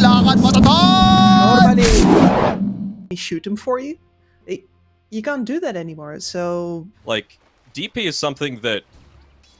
lakad matatag! Normally, shoot him for you. You can't do that anymore, so... Like, DP is something that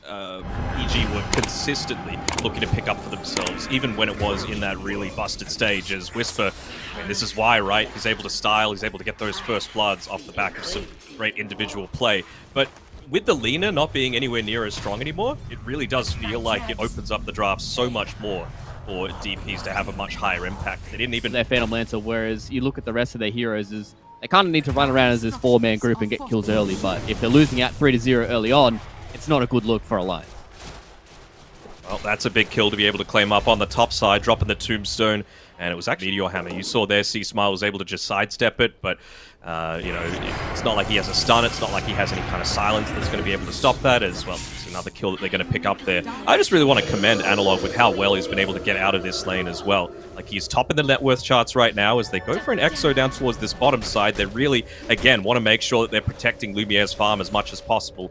EG were consistently looking to pick up for themselves, even when it was in that really busted stage as Whisper. I mean, this is why, right? He's able to style, he's able to get those first bloods off the back of some great individual play. But with the Lina not being anywhere near as strong anymore, it really does feel like it opens up the draft so much more for DPs to have a much higher impact. They didn't even... Their Phantom Lancer, whereas you look at the rest of their heroes, is they kind of need to run around as this 4-man group and get kills early, but if they're losing out 3-0 early on, it's not a good look for Alliance. Well, that's a big kill to be able to claim up on the top side, dropping the tombstone, and it was actually Meteor Hammer. You saw there, C-Smile was able to just sidestep it, but, you know, it's not like he has a stun, it's not like he has any kind of silence that's going to be able to stop that as well. It's another kill that they're going to pick up there. I just really want to commend Analog with how well he's been able to get out of this lane as well. Like, he's topping the net worth charts right now as they go for an Exo down towards this bottom side. They really, again, want to make sure that they're protecting Lumiere's farm as much as possible.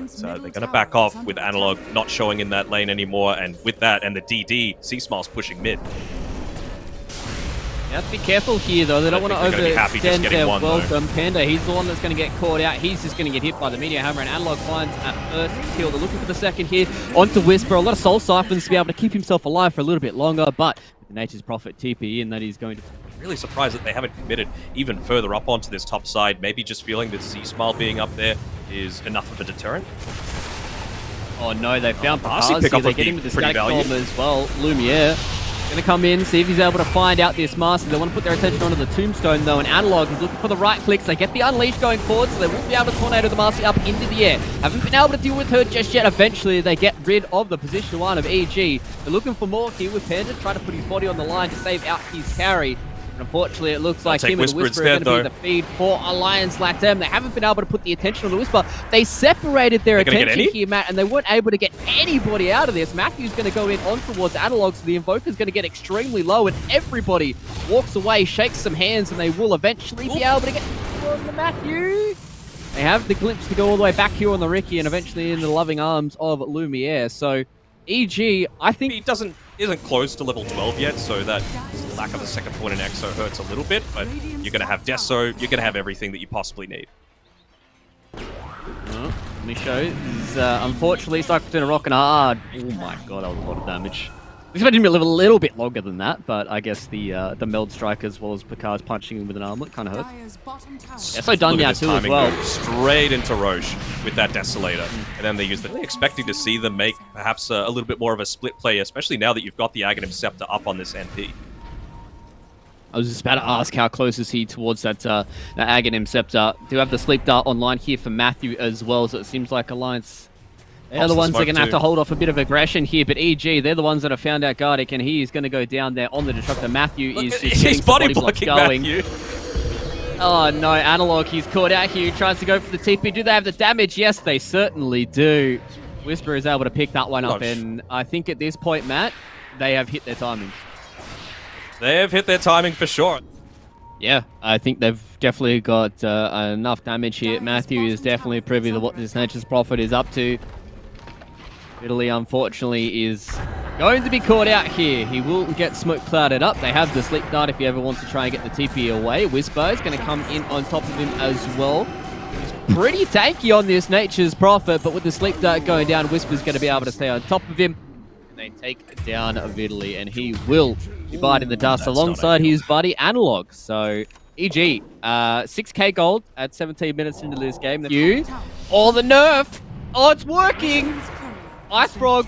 So they're going to back off with Analog not showing in that lane anymore, and with that and the DD, C-Smile's pushing mid. You have to be careful here, though. They don't want to overextend their welcome. Panda, he's the one that's going to get caught out. He's just going to get hit by the Meteor Hammer, and Analog finds a first kill. They're looking for the second here onto Whisper. A lot of Soul Siphons to be able to keep himself alive for a little bit longer, but the Nature's Prophet TP in that he's going to... Really surprised that they haven't committed even further up onto this top side. Maybe just feeling that C-Smile being up there is enough of a deterrent. Oh no, they found Parsi Pahaz here. They get him with the static bomb as well. Lumiere going to come in, see if he's able to find out this master. They want to put their attention onto the tombstone though, and Analog is looking for the right clicks. They get the Unleash going forward, so they won't be able to tornado the master up into the air. Haven't been able to deal with her just yet. Eventually, they get rid of the position 1 of EG. They're looking for more here with Panda, trying to put his body on the line to save out his carry. And unfortunately, it looks like him and Whisper are going to be the feed for Alliance.LATAM. They haven't been able to put the attention on the Whisper. They separated their attention here, Matt, and they weren't able to get anybody out of this. Matthew's going to go in on towards Analog, so the Invoker's going to get extremely low, and everybody walks away, shakes some hands, and they will eventually be able to get on the Matthew. They have the glimpse to go all the way back here on the Ricky, and eventually in the loving arms of Lumiere. So, EG, I think... He isn't close to level 12 yet, so that lack of a second point in Exo hurts a little bit, but you're going to have Deso, you're going to have everything that you possibly need. Let me show you. Unfortunately, stuck between a rock and a hard. Oh my god, that was a lot of damage. I expected him to live a little bit longer than that, but I guess the meld strike as well as Picard's punching him with an armlet kind of hurts. Yeah, so done now too as well. Straight into Roche with that Desolator, and then they use the... Really expecting to see them make perhaps a little bit more of a split play, especially now that you've got the Aghanim Scepter up on this MP. I was just about to ask how close is he towards that Aghanim Scepter. Do have the Sleep Dart online here for Matthew as well, so it seems like Alliance... They're the ones that are going to have to hold off a bit of aggression here, but EG, they're the ones that have found out Gardic, and he is going to go down there on the Destructor. Matthew is just getting body blocking going. Matthew. Oh no, Analog, he's caught out here. He tries to go for the TP. Do they have the damage? Yes, they certainly do. Whisper is able to pick that one up, and I think at this point, Matt, they have hit their timing. They have hit their timing for sure. Yeah, I think they've definitely got enough damage here. Matthew is definitely privy to what this Nature's Prophet is up to. Italy, unfortunately, is going to be caught out here. He will get smoke clouded up. They have the Sleep Dart if he ever wants to try and get the TP away. Whisper is going to come in on top of him as well. He's pretty tanky on this Nature's Prophet, but with the Sleep Dart going down, Whisper's going to be able to stay on top of him. And they take down Vitaly, and he will be biting the dust alongside his buddy Analog. So, EG, 6k gold at 17 minutes into this game. You, the nerf. Oh, it's working. Ice Frog.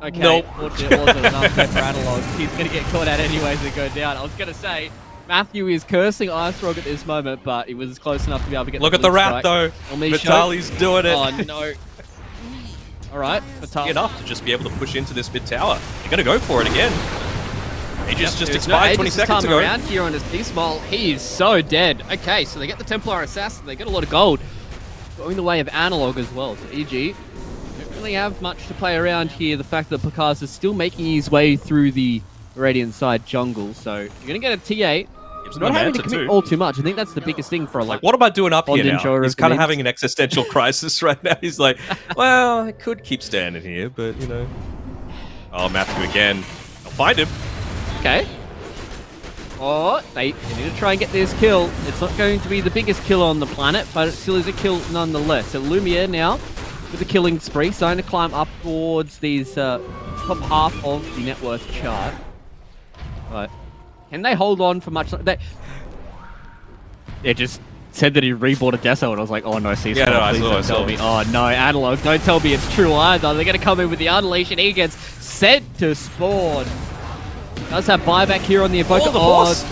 Okay, nope. Fortunately it wasn't enough for Analog. He's going to get caught out anyways and go down. I was going to say, Matthew is cursing Ice Frog at this moment, but he was close enough to be able to get Look at the rat, though. Vitali's doing it. Oh, no. All right, Vitali. Enough to just be able to push into this mid tower. You're going to go for it again. Aegis just expired 20 seconds ago. Around here on his D-Smile. He is so dead. Okay, so they get the Templar Assassin. They get a lot of gold. Going the way of Analog as well. So EG don't really have much to play around here. The fact that Picasso is still making his way through the Radiant side jungle. So you're going to get a TA. Not having to commit all too much. I think that's the biggest thing for a like, what am I doing up here now? He's kind of having an existential crisis right now. He's like, well, I could keep standing here, but, you know. Oh, Matthew again. I'll find him. Okay. Oh, they need to try and get this kill. It's not going to be the biggest kill on the planet, but it still is a kill nonetheless. So Lumiere now with the killing spree, starting to climb up towards these top half of the net worth chart. But can they hold on for much? They just said that he rebought a Deso, and I was like, oh no, Ceasefire, Yeah, no, please don't tell me. Oh no, Analog, don't tell me it's true either. They're going to come in with the Unleash, and he gets sent to spawn. Does have buyback here on the Invoker. Oh, the horse!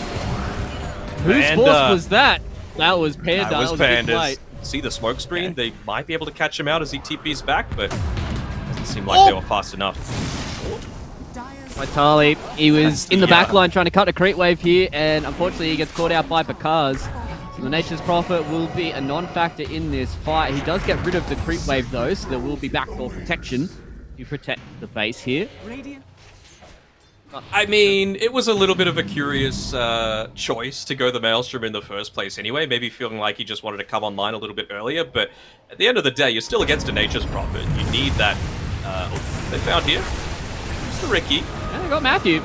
Whose Panda. force was that? That was Panda. That was a big Pandas. play. See the smoke screen? Okay. They might be able to catch him out as he TP's back, but doesn't seem like they were fast enough. Vitali, he was in the back Yeah. line trying to cut a creep wave here, and unfortunately he gets caught out by Bakaz. So the Nature's Prophet will be a non-factor in this fight. He does get rid of the creep wave though, so there will be backdoor protection to protect the base here. I mean, it was a little bit of a curious choice to go the Maelstrom in the first place anyway, maybe feeling like he just wanted to come online a little bit earlier, but at the end of the day, you're still against a Nature's Prophet. You need that... they found here. It's the Ricky. And they got Matthew.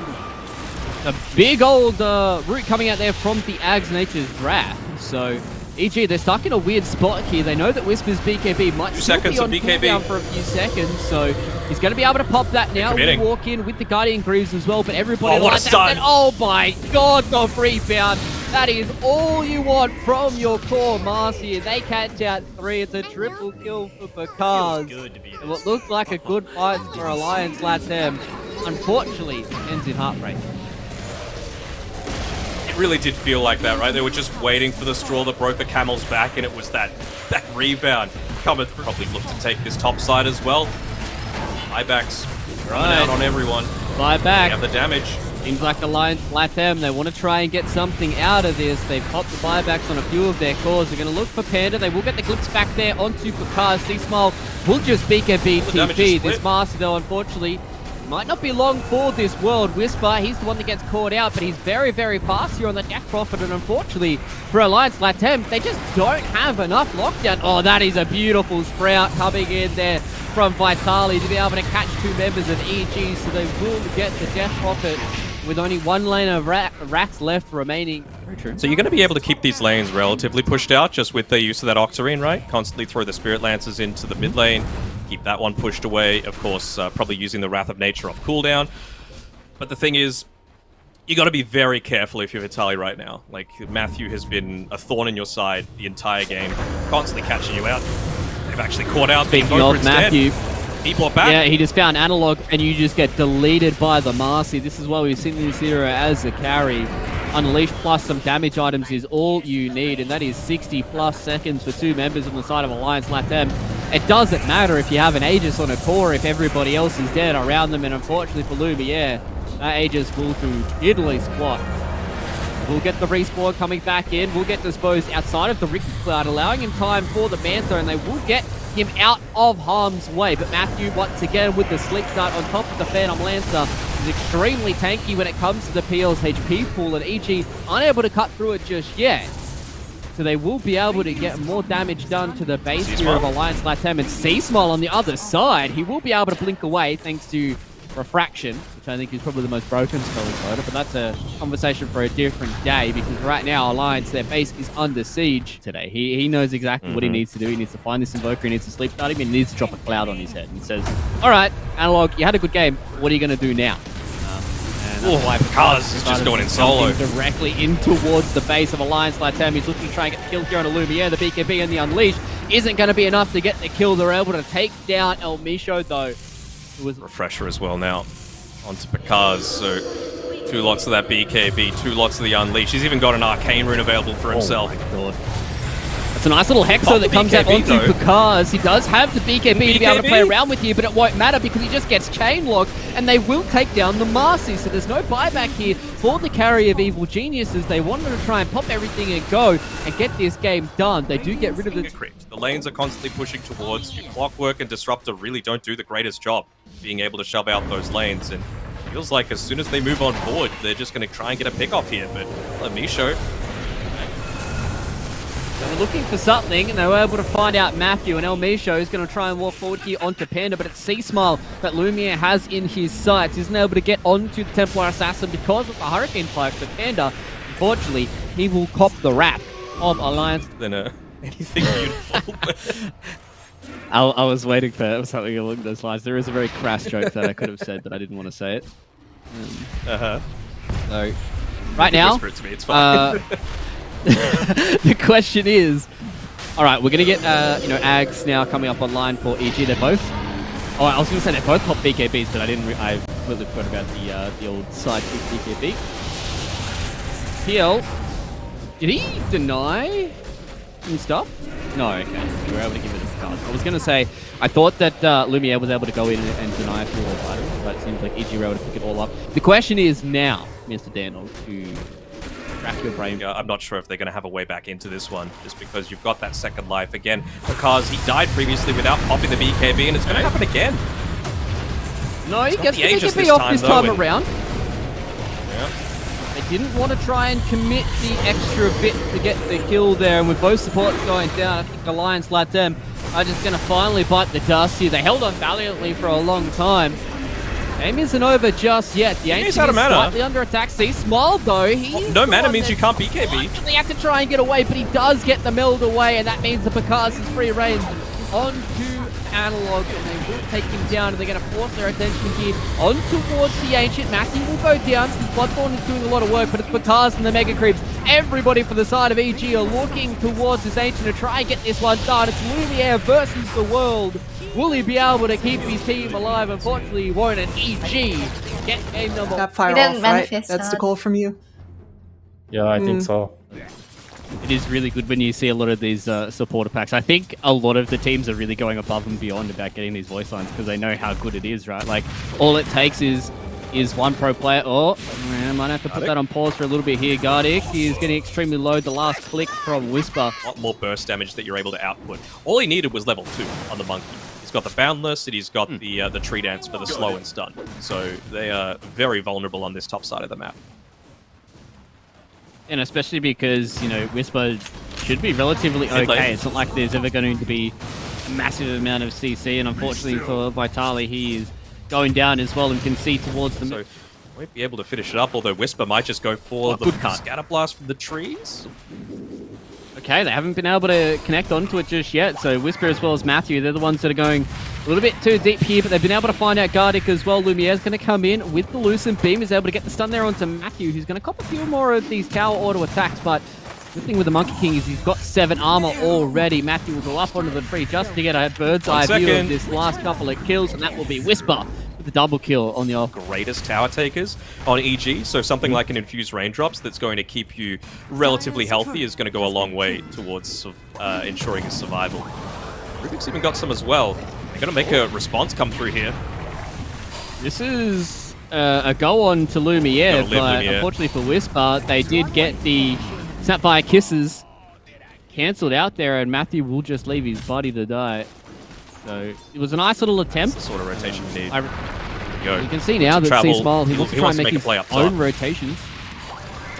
A big old route coming out there from the Ags Nature's Wrath. So, EG, they're stuck in a weird spot here. They know that Whisper's BKB might still be on cooldown for a few seconds, so he's going to be able to pop that now. We walk in with the Guardian Greaves as well, but everybody what a stun! Oh my god, the rebound! That is all you want from your core Marcy. They catch out 3. It's a triple kill for Bakaz. And what looked like a good fight for Alliance.LATAM, unfortunately, ends in heartbreak. It really did feel like that, right? They were just waiting for the straw that broke the camel's back, and it was that rebound coming through. Probably look to take this top side as well. Buybacks running out on everyone. Buyback. They have the damage. Seems like Alliance.LATAM, they want to try and get something out of this. They've popped the buybacks on a few of their cores. They're going to look for Panda. They will get the glimpse back there onto Bakaz. C-Smile will just beak a BTP. This Master, though, unfortunately, might not be long for this world. Whisper, he's the one that gets caught out, but he's very, very fast here on the Jack Prophet, and unfortunately for Alliance.LATAM, they just don't have enough lockdown. Oh, that is a beautiful sprout coming in there from Vitali to be able to catch 2 members of EG, so they will get the Death Prophet with only 1 lane of racks left remaining. So you're going to be able to keep these lanes relatively pushed out just with the use of that Octarine, right? Constantly throw the Spirit Lancers into the mid lane, keep that one pushed away. Of course, probably using the Wrath of Nature off cooldown. But the thing is, you got to be very careful if you're Vitali right now. Like, Matthew has been a thorn in your side the entire game, constantly catching you out. They've actually caught out the Invoker instead. Matthew. He brought back. Yeah, he just found Analog, and you just get deleted by the Marcy. This is why we've seen this hero as a carry. Unleash plus some damage items is all you need, and that is 60+ seconds for 2 members on the side of Alliance.LATAM. It doesn't matter if you have an Aegis on a core if everybody else is dead around them, and unfortunately for Lumiere, that Aegis will do diddly squat. We'll get the respawn coming back in. We'll get disposed outside of the Ricky Cloud, allowing him time for the Manta, and they will get him out of harm's way. But Matthew, once again, with the Sleep Dart on top of the Phantom Lancer, is extremely tanky when it comes to the PL's HP pool, and EG unable to cut through it just yet. So they will be able to get more damage done to the base here of Alliance.LATAM, and C-Smile on the other side, he will be able to blink away thanks to Refraction, which I think is probably the most broken spell in Dota, but that's a conversation for a different day, because right now Alliance, their base is under siege today. He knows exactly what he needs to do. He needs to find this Invoker, he needs to sleep start him, and he needs to drop a cloud on his head. And says, alright, Analog, you had a good game, what are you going to do now? Bakaz is just going in solo. Directly in towards the base of Alliance.LATAM. He's looking to try and get the kill here on Lumiere. The BKB and the Unleash isn't going to be enough to get the kill. They're able to take down El Misho, though. It was Refresher as well now onto Bakaz, so 2 lots of that BKB, 2 lots of the Unleash. He's even got an Arcane Rune available for himself. Oh my god. It's a nice little Hexo that comes out onto Bakaz. He does have the BKB to be able to play around with here, but it won't matter because he just gets chain locked, and they will take down the Marcy. So there's no buyback here for the carry of Evil Geniuses. They wanted to try and pop everything and go and get this game done. They do get rid of the creeps. The lanes are constantly pushing towards. Clockwork and Disruptor really don't do the greatest job being able to shove out those lanes, and it feels like as soon as they move on board, they're just going to try and get a pick off here. But Misho, they were looking for something, and they were able to find out Matthew, and El Misho is going to try and walk forward here onto Panda, but it's C-Smile that Lumiere has in his sights. Isn't able to get onto the Templar Assassin because of the Hurricane Flag, but Panda Unfortunately, he will cop the rap of Alliance. Than anything beautiful. I was waiting for something along those lines. There is a very crass joke that I could have said, but I didn't want to say it. So, right now, Whisper it to me, it's fine. the question is, all right, we're gonna get Ags now coming up online for EG. They're both. Oh, I was gonna say they're both top BKBs, but I didn't. I completely forgot about the old side BKB. PL, did he deny some stuff? No, okay. We were able to give it a card. I was gonna say I thought that Lumiere was able to go in and deny a few more items, but it seems like EG were able to pick it all up. The question is now, Mr. Daniel, to rack your brain. Yeah, I'm not sure if they're going to have a way back into this one, just because you've got that second life again, because he died previously without popping the BKB, and it's going to happen again. No, he gets the Aegis BKB off this time though, around. Yeah. They didn't want to try and commit the extra bit to get the kill there, and with both supports going down, I think Alliance.LATAM are just going to finally bite the dust here. They held on valiantly for a long time. Game isn't over just yet. The Ancient is slightly under attack. See, Smile though. No mana means you can't BKB. They have to try and get away, but he does get the meld away, and that means the Picasso is free reign onto Analog, and they will take him down, and they're going to force their attention here on towards the Ancient. Matthew will go down since Bloodborne is doing a lot of work, but it's Picasso and the Mega Creeps. Everybody for the side of EG are looking towards this Ancient to try and get this one done. It's Lumiere versus the world. Will he be able to keep his team alive? Unfortunately, he won't, and EG get game number. That fire off, right? That's the goal from you. Yeah, I think so. It is really good when you see a lot of these supporter packs. I think a lot of the teams are really going above and beyond about getting these voice lines because they know how good it is, right? Like, all it takes is one pro player. Oh, man, I might have to put that on pause for a little bit here. Gardic is getting extremely low. The last click from Whisper. A lot more burst damage that you're able to output. All he needed was level 2 on the Monkey. He's got the Boundless, and he's got the Tree Dance for the slow and stun. So they are very vulnerable on this top side of the map. And especially because, Whisper should be relatively okay. It's not like there's ever going to be a massive amount of CC, and unfortunately for Vitali, he is going down as well and can see towards the So won't be able to finish it up, although Whisper might just go for the Scatter Blast from the trees. Okay, they haven't been able to connect onto it just yet, so Whisper as well as Matthew, they're the ones that are going a little bit too deep here, but they've been able to find out Gardic as well. Lumiere's going to come in with the Lucent Beam, is able to get the stun there onto Matthew, who's going to cop a few more of these tower auto attacks, but the thing with the Monkey King is he's got 7 armor already. Matthew will go up onto the tree just to get a bird's eye view of this last couple of kills, and that will be Whisper with the double kill on the off. Greatest tower takers on EG, so something like an Infused Raindrops that's going to keep you relatively healthy is going to go a long way towards ensuring his survival. Rubik's even got some as well. They're going to make a response come through here. This is a go on to Lumiere, but unfortunately for Whisper, they did get the Snapfire Kisses cancelled out there, and Matthew will just leave his body to die. So it was a nice little attempt. That's the sort of rotation you need. You can see now that C-Smile, he wants to try and make his own rotations.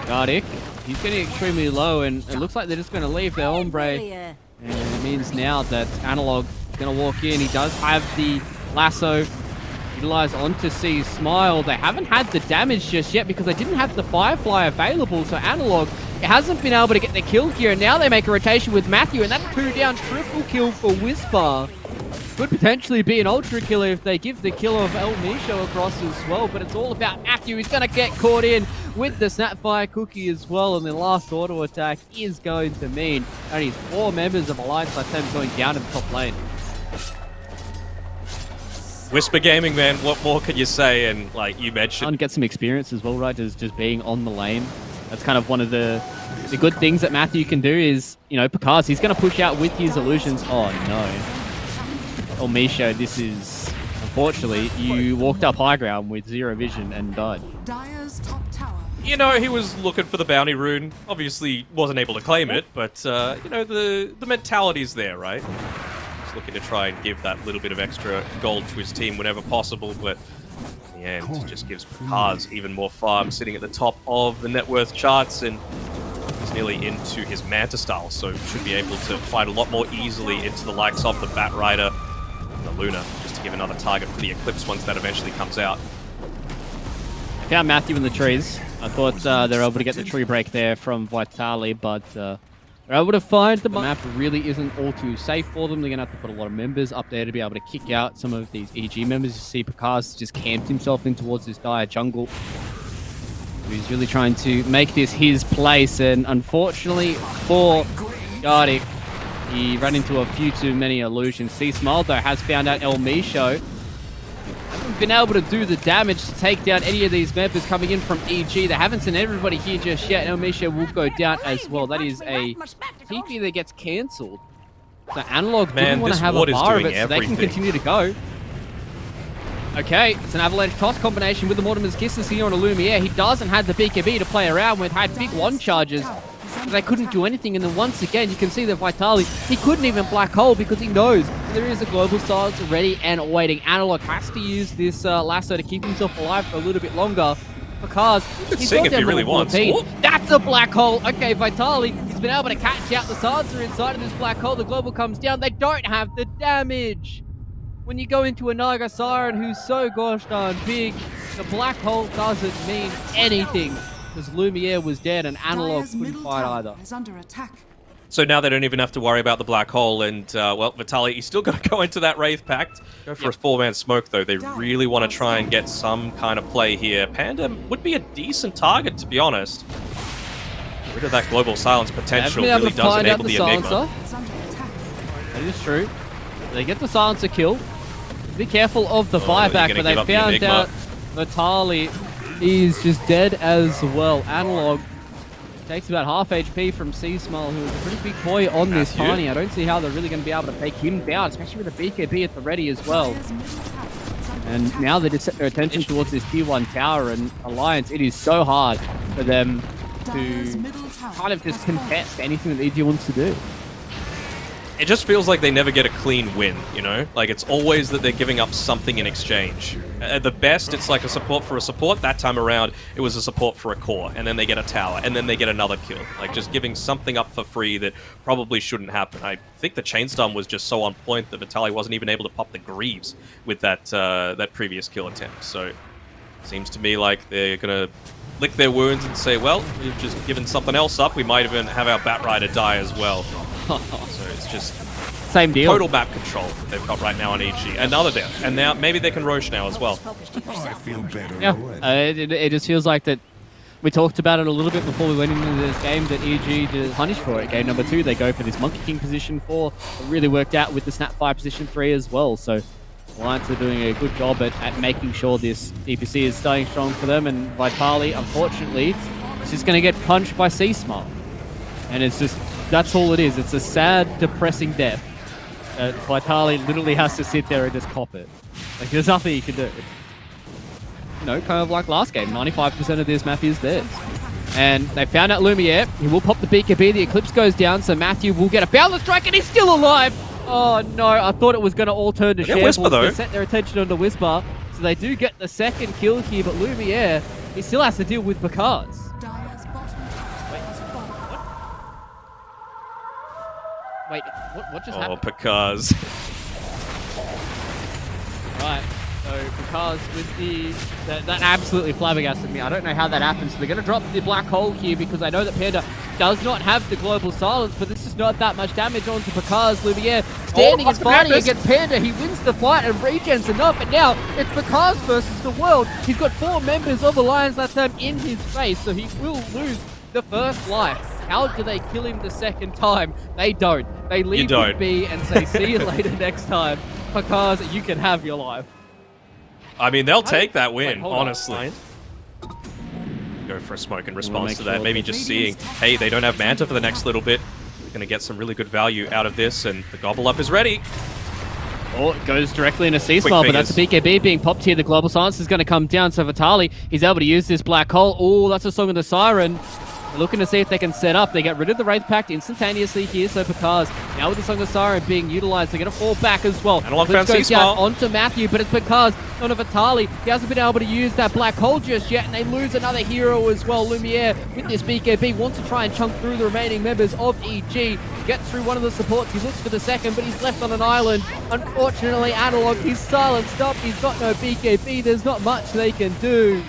Gardic, he's getting extremely low, and it looks like they're just going to leave their Ombre. And it means now that Analog is going to walk in. He does have the lasso utilized onto C-Smile. They haven't had the damage just yet because they didn't have the Firefly available, so Analog hasn't been able to get the kill here, and now they make a rotation with Matthew, and that 2 down triple kill for Whisper. Could potentially be an ultra killer if they give the kill of El Micho across as well, but it's all about Matthew. He's going to get caught in with the Snapfire Cookie as well, and the last auto attack is going to mean only 4 members of Alliance.LATAM going down in the top lane. Whisper Gaming, man, what more can you say? And like you mentioned, and get some experience as well, right? Just being on the lane. That's kind of one of the good things that Matthew can do is, Picasso, he's going to push out with his illusions. Oh no. Oh, Misho, this is, unfortunately, you walked up high ground with 0 vision and died. He was looking for the bounty rune. Obviously wasn't able to claim it, but, the mentality's there, right? He's looking to try and give that little bit of extra gold to his team whenever possible, but in the end, it just gives Picasso even more farm, sitting at the top of the net worth charts, and he's nearly into his Manta style, so should be able to fight a lot more easily into the likes of the Bat Rider and the Luna, just to give another target for the Eclipse once that eventually comes out. found Matthew in the trees. I thought they were able to get the tree break there from Vitali, but they're able to find the map. Really isn't all too safe for them. They're going to have to put a lot of members up there to be able to kick out some of these EG members. You see Picard's just camped himself in towards this dire jungle. He's really trying to make this his place, and unfortunately for Gardic, he ran into a few too many illusions. C-Smile, though, has found out El Misho. Haven't been able to do the damage to take down any of these members coming in from EG. They haven't seen everybody here just yet. El Misho will go down as well. That is a TP that gets cancelled. So Analog didn't want to have a bar of it, so they can continue to go. Okay, it's an Avalanche toss combination with the Mortimer's Kisses here on a Lumiere. He doesn't have the BKB to play around with, had big one charges. They couldn't do anything, and then once again, you can see that Vitali, he couldn't even black hole because he knows there is a global silence ready and waiting. Analog has to use this lasso to keep himself alive for a little bit longer because he's got if he really wants. That's a black hole. Okay, Vitali, he's been able to catch out the silencer inside of this black hole. The global comes down. They don't have the damage. When you go into a Naga Siren who's so gosh darn big, the black hole doesn't mean anything. Because Lumiere was dead and Analog couldn't fight either. So now they don't even have to worry about the black hole, and, well, Vitali, he's still got to go into that Wraith Pact. Go for a 4-man smoke, though. They really want to try and get some kind of play here. Panda would be a decent target, to be honest. Get rid of that global silence potential really does enable the Enigma. That is true. They get the silencer kill. Be careful of the buyback, but they found out Vitali is just dead as well. Analog takes about half HP from C-Smile, who is a pretty big boy on this Tiny. I don't see how they're really going to be able to take him down, especially with the BKB at the ready as well. And now they just set their attention towards this tier 1 tower, and Alliance, it is so hard for them to kind of just contest anything that EG wants to do. It just feels like they never get a clean win, you know? Like, it's always that they're giving up something in exchange. At the best, it's like a support for a support. That time around, it was a support for a core, and then they get a tower, and then they get another kill. Like, just giving something up for free that probably shouldn't happen. I think the chain stun was just so on point that Vitali wasn't even able to pop the Greaves with that that previous kill attempt. So, it seems to me like they're gonna lick their wounds and say, well, we've just given something else up. We might even have our Batrider die as well. So it's just same deal. Total map control that they've got right now on EG. Another death, and now maybe they can Roche now as well. I feel better. Yeah, it just feels like that. We talked about it a little bit before we went into this game that EG did punish for it. Game number 2, they go for this Monkey King position 4. It really worked out with the Snapfire position 3 as well. So Alliance are doing a good job at making sure this DPC is staying strong for them. And Vitali, unfortunately, is just going to get punched by C-Smile. And it's just, that's all it is. It's a sad, depressing death. Vitali literally has to sit there and just cop it. Like, there's nothing he can do. You know, kind of like last game, 95% of this map is theirs. And they found out Lumiere. He will pop the BKB, the Eclipse goes down, so Matthew will get a boundless strike, and he's still alive! Oh no, I thought it was going to all turn to shambles. They set their attention onto Whisper, so they do get the second kill here, but Lumiere, he still has to deal with Picards. Wait, what just happened? Oh, Picards. Right, so Picards with the... That absolutely flabbergasted me. I don't know how that happens. So they're going to drop the black hole here because I know that Panda does not have the global silence, but this is not that much damage onto Picards. Lumiere standing and fighting against Panda. He wins the fight and regens enough, and now it's Picards versus the world. He's got 4 members of Alliance.LATAM in his face, so he will lose the first life. How do they kill him the second time? They don't. They leave him be and say, see you later next time, because you can have your life. I mean, they'll take that win, honestly. Go for a smoke in response to that. Maybe just seeing, hey, they don't have Manta for the next little bit. We're going to get some really good value out of this, and the Gobble Up is ready. Oh, it goes directly into C-Smile, but that's a BKB being popped here. The Global Silence is going to come down, so Vitali, he's able to use this black hole. Oh, that's a Song of the Siren. They're looking to see if they can set up. They get rid of the Wraith Pact instantaneously here, so Picards, now with the Song of the Siren being utilized, they're going to fall back as well. Analog found C-Smile onto Matthew, but it's Picards, not a Vitali. He hasn't been able to use that black hole just yet, and they lose another hero as well. Lumiere, with this BKB, wants to try and chunk through the remaining members of EG. Gets through one of the supports, he looks for the second, but he's left on an island. Unfortunately, Analog, he's silenced up, he's got no BKB, there's not much they can do.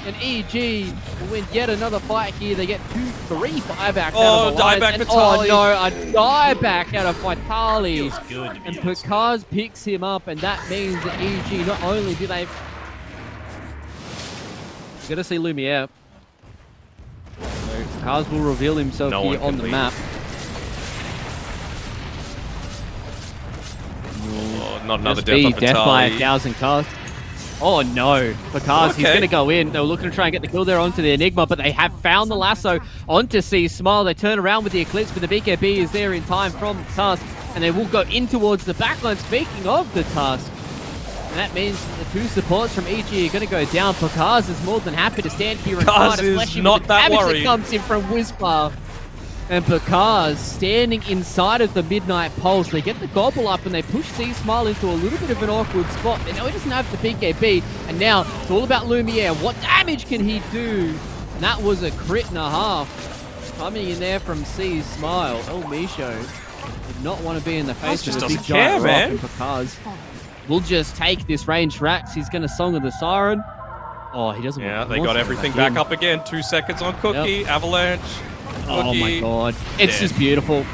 And EG will win yet another fight here. They get 2-3 buybacks Oh, out of Alliance. dieback And, Vitali. oh no, a dieback out of Vitali. Feels good to be And honest. Picard picks him up, and that means that EG, not only do they... You're going to see Lumiere. So Picard will reveal himself No here one on can the leave. map. Oh, not another Just death be on death by Vitali. 1,000 casts. Oh no, Picard, he's Okay. going to go in. They were looking to try and get the kill there onto the Enigma, but they have found the lasso onto C Smile. They turn around with the Eclipse, but the BKB is there in time from Tusk, and they will go in towards the backline. Speaking of the Tusk, and that means the two supports from EG are going to go down. Picard is more than happy to stand here and Kaz fight, is especially not with the that damage worried. that comes in from Whisper. And Picard standing inside of the Midnight Pulse. They get the gobble up and they push C-Smile into a little bit of an awkward spot. They know he doesn't have the BKB. And now it's all about Lumiere. What damage can he do? And that was a crit and a half. Coming in there from C-Smile. El Misho did not want to be in the face just of a big doesn't care, giant rock. man. And Picard will just take this range Rax. He's going to Song of the Siren. Oh, he doesn't Yeah, want they more got Song everything in. back up again. 2 seconds on Cookie. Avalanche. Oh my Cookie. god. It's Dead. just beautiful.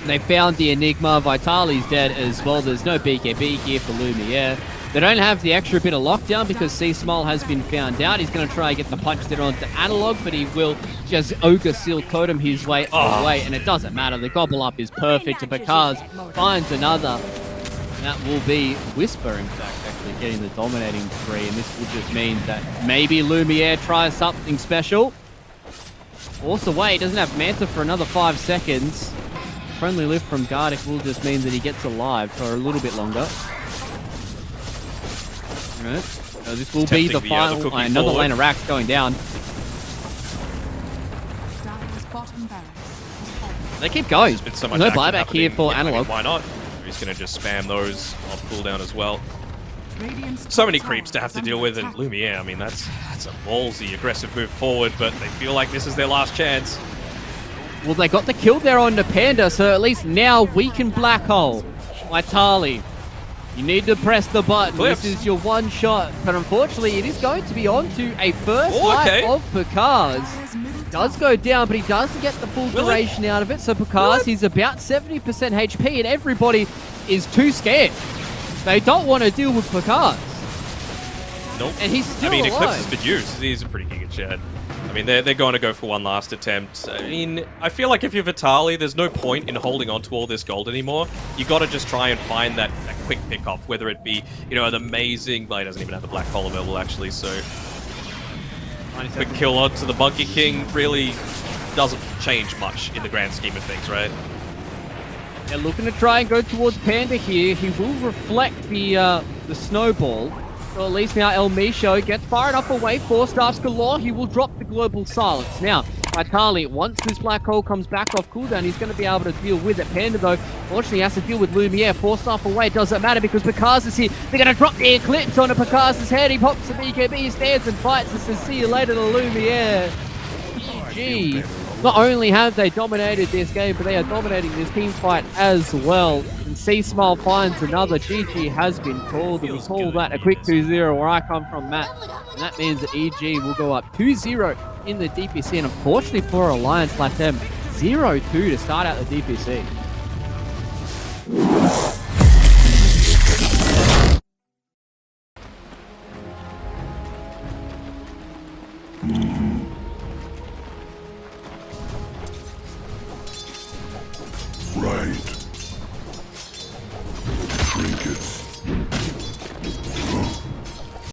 They found the Enigma. Vitali's dead as well. There's no BKB here for Lumiere. They don't have the extra bit of lockdown because C-Smile has been found out. He's going to try and get the punch there onto Analog, but he will just Ogre Seal Totem his way away, and it doesn't matter. The gobble up is perfect, and Picard finds another. And that will be Whisper, in fact, actually getting the dominating 3, and this will just mean that maybe Lumiere tries something special. Force away, doesn't have Manta for another 5 seconds. Friendly lift from Gardic will just mean that he gets alive for a little bit longer. Alright, so this will be the Tempting the final. Cookie Another forward. lane of racks going down. They keep going. There's been so much No action buyback here happening. for Yeah, I mean, Analog. why not? He's going to just spam those off cooldown as well. So many creeps to have to deal with, and Lumiere, I mean, that's a ballsy, aggressive move forward, but they feel like this is their last chance. Well, they got the kill there on the Panda, so at least now we can Black Hole. Vitali, you need to press the button. Clips. This is your one shot, but unfortunately it is going to be onto a first life okay. of Picard's. Does go down, but he doesn't get the full Really? duration out of it, so Picard's, he's about 70% HP, and everybody is too scared. They don't want to deal with Picard. Nope. And he's still I mean, Eclipse alive. has been used. He's a pretty giga Chad. I mean, they're going to go for one last attempt. I mean, I feel like if you're Vitali, there's no point in holding on to all this gold anymore. You got to just try and find that quick pick-off, whether it be, you know, an amazing... Well, he doesn't even have the Black Hole available, actually, so... Quick kill onto the Bunker King really doesn't change much in the grand scheme of things, right? They're looking to try and go towards Panda here. He will reflect the snowball. So at least now El Misho gets fired up away. 4 stars galore. He will drop the global silence. Now, Vitali, once this black hole comes back off cooldown, he's going to be able to deal with it. Panda, though, fortunately has to deal with Lumiere. 4 staff away. Doesn't matter because Picard is here. They're going to drop the Eclipse onto Picard's head. He pops the BKB, he stands and fights. This is see you later to Lumiere. GG. Not only have they dominated this game, but they are dominating this team fight as well. And C-Smile finds another. GG has been called. And we call that a quick 2-0 where I come from, Matt. And that means that EG will go up 2-0 in the DPC. And unfortunately for Alliance.LATAM, 0-2 to start out the DPC. Right.